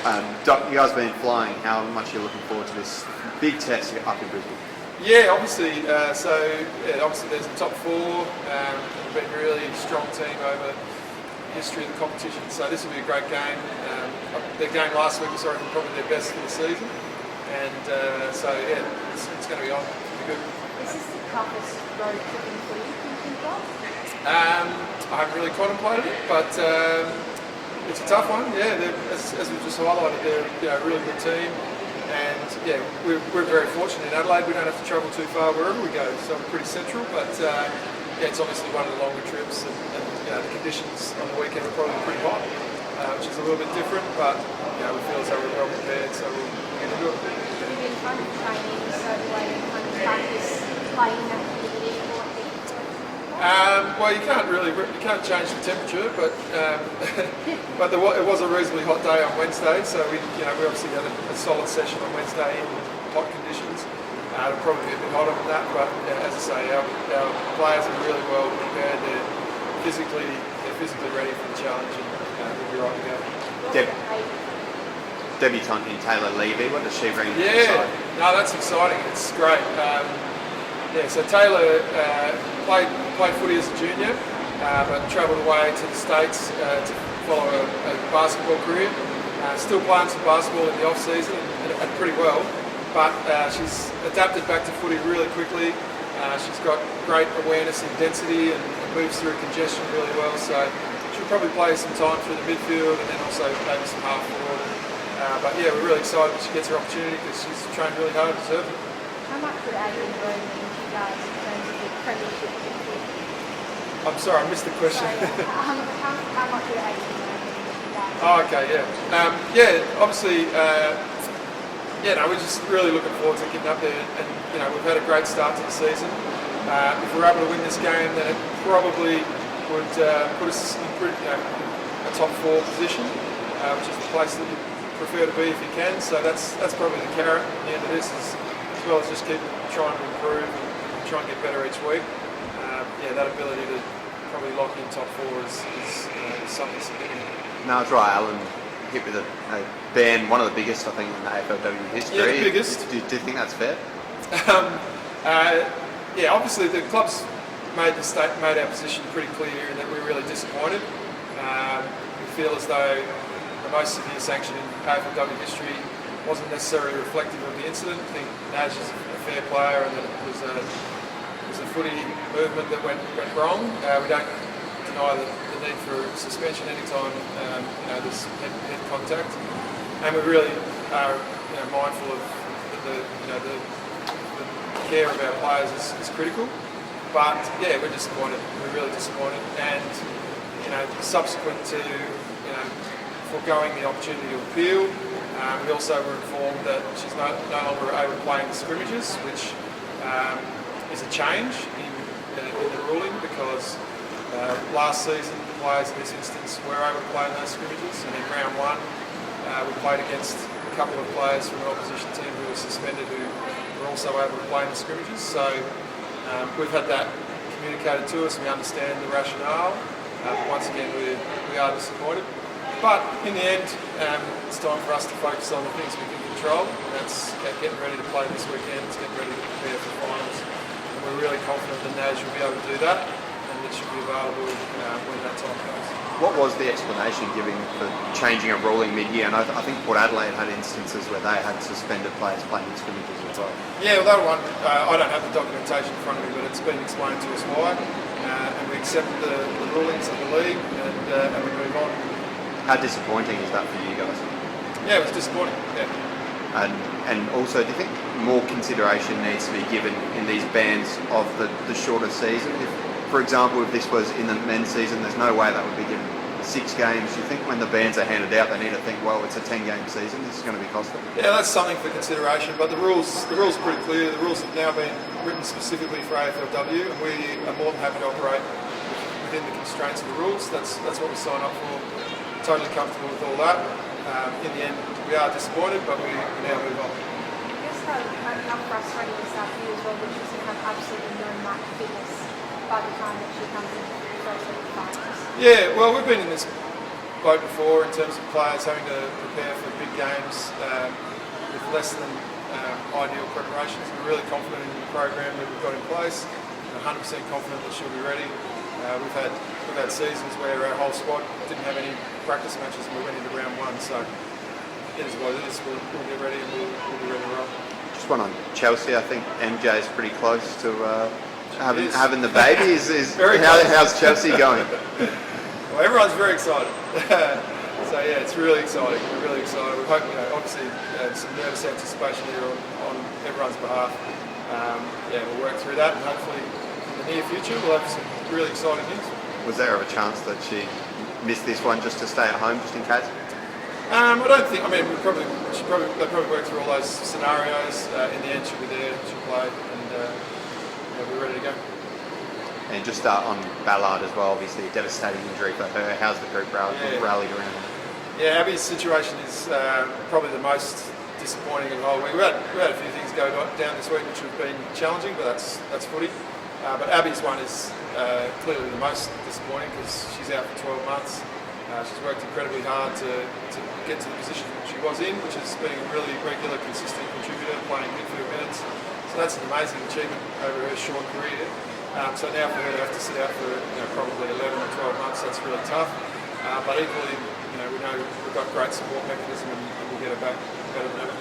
You guys have been flying. How much are you looking forward to this big test up in Brisbane? Yeah, obviously. Obviously there's the top four. Been a really strong team over the history of the competition. So this will be a great game. Their game last week was probably their best of the season, and it's going to be on. It'll be good. Is this the toughest road trip in footy you think of? I haven't really contemplated it, but it's a tough one. Yeah, as we just highlighted, they're a really good team, and yeah, we're very fortunate in Adelaide. We don't have to travel too far wherever we go, so we're pretty central. But yeah, it's obviously one of the longer trips, and the conditions on the weekend are probably pretty hot, which is a little bit different. But we feel as though we're well prepared, so we're going to do it. Have you been kind of training so the way you kind of practice playing at the airport heat? Well, you can't change the temperature, but it was a reasonably hot day on Wednesday, so we obviously had a solid session on Wednesday in hot conditions. It'll probably be a bit hotter than that, but as I say, our players are really well prepared. They're physically ready for the challenge, and we'll be right to go. Debutante in Taylor Levy, what does she bring? Yeah, no, that's exciting. It's great. So Taylor played footy as a junior, but travelled away to the States to follow a basketball career. Still playing some basketball in the off season and pretty well, but she's adapted back to footy really quickly. She's got great awareness and density and moves through congestion really well. So she'll probably play some time through the midfield and then also maybe some half forward. But yeah, we're really excited that she gets her opportunity because she's trained really hard to deserve it. How much would Adelaide Road mean to you guys in terms of the premiership? I'm sorry, I missed the question. How much would Adelaide Road mean to you guys? Oh, okay, yeah. Obviously, we're just really looking forward to getting up there, and we've had a great start to the season. If we're able to win this game, then it probably would put us in a top four position, which is the place that you prefer to be if you can. So that's probably the carrot at the end of this, as well as just keep trying to improve and try and get better each week. That ability to probably lock in top four is something significant. No, that's right. Alan hit with a ban, one of the biggest, I think, in the AFLW history. Yeah, the biggest. Do you think that's fair? Obviously the club's made our position pretty clear in that we're really disappointed. We feel as though the most severe sanction in AFLW history wasn't necessarily reflective of the incident. I think Naj is a fair player, and that it was a footy movement that went wrong. We don't deny the need for suspension anytime there's head contact, and we really are mindful of the care of our players is critical. But yeah, we're disappointed. We're really disappointed, and subsequent to foregoing the opportunity to appeal, we also were informed that she's no longer able to play in the scrimmages, which is a change in the ruling, because last season the players in this instance were able to play in those scrimmages, and in round one we played against a couple of players from an opposition team who were suspended who were also able to play in the scrimmages. So we've had that communicated to us, and we understand the rationale. Once again, we are disappointed. But in the end, it's time for us to focus on the things we can control. And that's getting ready to play this weekend, it's getting ready to prepare for finals. And we're really confident that Naj will be able to do that, and it should be available when that time comes. What was the explanation given for changing a ruling mid-year? And I think Port Adelaide had instances where they had suspended players playing in scrimmages as well. Yeah, well, that one, I don't have the documentation in front of me, but it's been explained to us why. And we accept the rulings of the league, and we move on. How disappointing is that for you guys? Yeah, it was disappointing. Yeah. And also, do you think more consideration needs to be given in these bans of the shorter season? If, for example, if this was in the men's season, there's no way that would be given 6 games. Do you think when the bans are handed out, they need to think, well, it's a 10-game season, this is going to be costly? Yeah, that's something for consideration, but the rules are pretty clear. The rules have now been written specifically for AFLW, and we are more than happy to operate within the constraints of the rules. That's what we sign up for. Totally comfortable with all that. In the end, we are disappointed, but we now move on. I guess how frustrating is that for you as well, that she's going to have absolutely no match fitness by the time that she comes into the first league finals? Yeah, well, we've been in this boat before in terms of players having to prepare for big games with less than ideal preparations. We're really confident in the program that we've got in place. 100% confident that she'll be ready. We've had seasons where our whole squad didn't have any practice matches and we went into round one. So it is what it is. We'll get ready and we'll be ready to roll. Just one on Chelsea. I think MJ is pretty close to having the baby. How's Chelsea going? Well, everyone's very excited. So yeah, it's really exciting. We're really excited. We hope, obviously, some nervous anticipation here on everyone's behalf. We'll work through that, and hopefully, in the near future, we'll have some really exciting news. Was there ever a chance that she missed this one just to stay at home, just in case? I don't think. I mean, they probably work through all those scenarios. In the end, she'll be there, she'll play, and we're ready to go. And just on Ballard as well, obviously a devastating injury for her. How's the group rallied around her? Yeah, Abby's situation is probably the most disappointing of the whole week. We had a few things go down this week which have been challenging, but that's footy. But Abby's one is clearly the most disappointing because she's out for 12 months. She's worked incredibly hard to get to the position she was in, which is being a really regular, consistent contributor, playing midfield minutes. So that's an amazing achievement over her short career. So now for her to have to sit out for probably 11 or 12 months, that's really tough. But equally, we know we've got great support mechanism and we'll get her back better than ever.